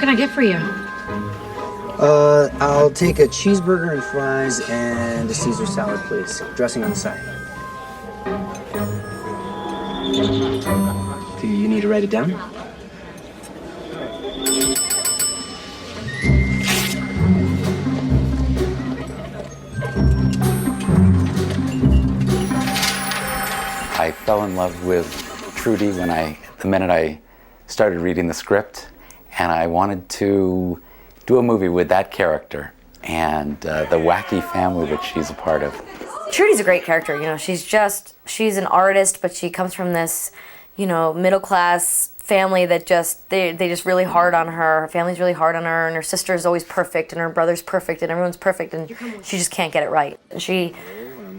can I get for you? I'll take a cheeseburger and fries and a Caesar salad, please. Dressing on the side. Do you need to write it down? I fell in love with Trudy the minute I started reading the script, and I wanted to do a movie with that character and the wacky family that she's a part of. Trudy's a great character, you know, she's an artist, but she comes from this, you know, middle-class family that they just really hard on her. Her family's really hard on her, and her sister's always perfect, and her brother's perfect, and everyone's perfect, and she just can't get it right. And she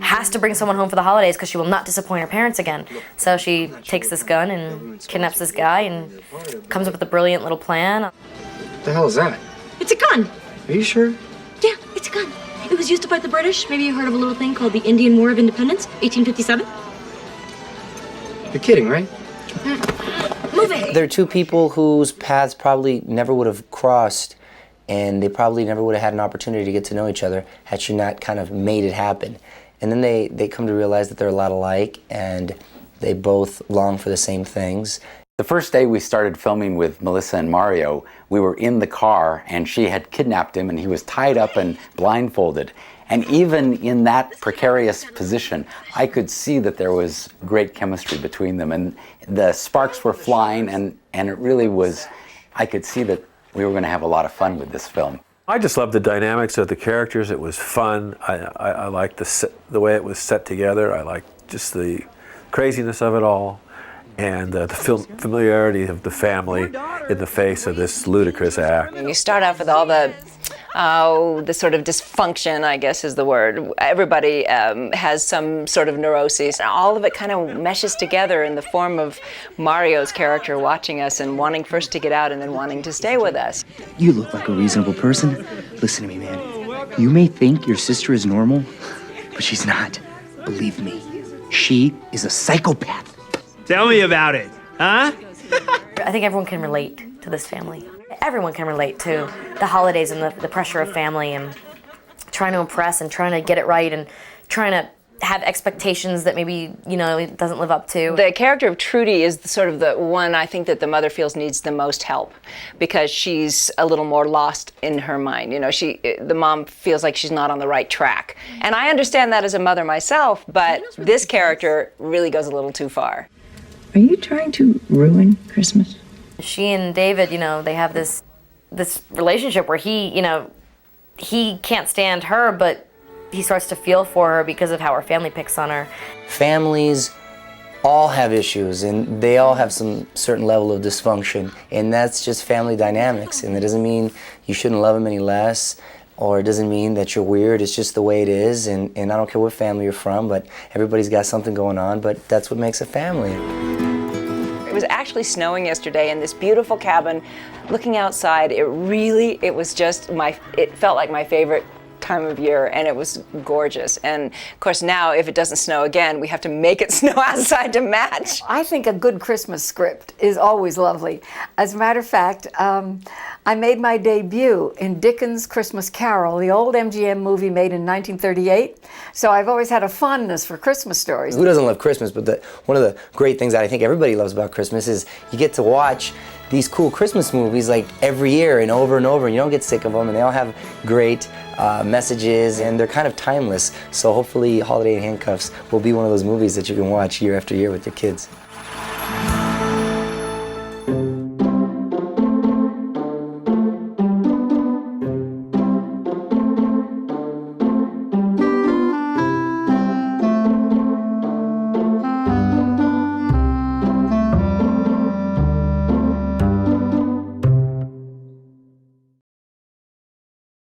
has to bring someone home for the holidays because she will not disappoint her parents again. So she takes this gun and kidnaps this guy and comes up with a brilliant little plan. What the hell is that? It's a gun. Are you sure? Yeah, it's a gun. It was used to fight the British. Maybe you heard of a little thing called the Indian War of Independence, 1857? You're kidding, right? Move it! They're two people whose paths probably never would have crossed, and they probably never would have had an opportunity to get to know each other had she not kind of made it happen. And then they come to realize that they're a lot alike, and they both long for the same things. The first day we started filming with Melissa and Mario, we were in the car and she had kidnapped him and he was tied up and blindfolded. And even in that precarious position, I could see that there was great chemistry between them, and the sparks were flying, and it really was, I could see that we were going to have a lot of fun with this film. I just loved the dynamics of the characters. It was fun. I liked the way it was set together. I liked just the craziness of it all, and the familiarity of the family in the face of this ludicrous act. You start off with all the sort of dysfunction, I guess is the word. Everybody has some sort of neuroses. All of it kind of meshes together in the form of Mario's character watching us and wanting first to get out and then wanting to stay with us. You look like a reasonable person. Listen to me, man. You may think your sister is normal, but she's not. Believe me, she is a psychopath. Tell me about it, huh? I think everyone can relate to this family. Everyone can relate to the holidays and the pressure of family and trying to impress and trying to get it right and trying to have expectations that maybe, you know, it doesn't live up to. The character of Trudy is sort of the one I think that the mother feels needs the most help because she's a little more lost in her mind. You know, the mom feels like she's not on the right track. And I understand that as a mother myself, but this character really goes a little too far. Are you trying to ruin Christmas? She and David, you know, they have this relationship where he can't stand her, but he starts to feel for her because of how her family picks on her. Families all have issues, and they all have some certain level of dysfunction, and that's just family dynamics. And it doesn't mean you shouldn't love them any less, or it doesn't mean that you're weird. It's just the way it is, and I don't care what family you're from, but everybody's got something going on, but that's what makes a family. It was actually snowing yesterday in this beautiful cabin. Looking outside, it felt like my favorite time of year, and it was gorgeous. And of course now, if it doesn't snow again, we have to make it snow outside to match. I think a good Christmas script is always lovely. As a matter of fact, I made my debut in Dickens' Christmas Carol, the old MGM movie made in 1938. So I've always had a fondness for Christmas stories. Who doesn't love Christmas? But one of the great things that I think everybody loves about Christmas is you get to watch these cool Christmas movies like every year and over, and you don't get sick of them, and they all have great messages, and they're kind of timeless. So hopefully Holiday in Handcuffs will be one of those movies that you can watch year after year with your kids.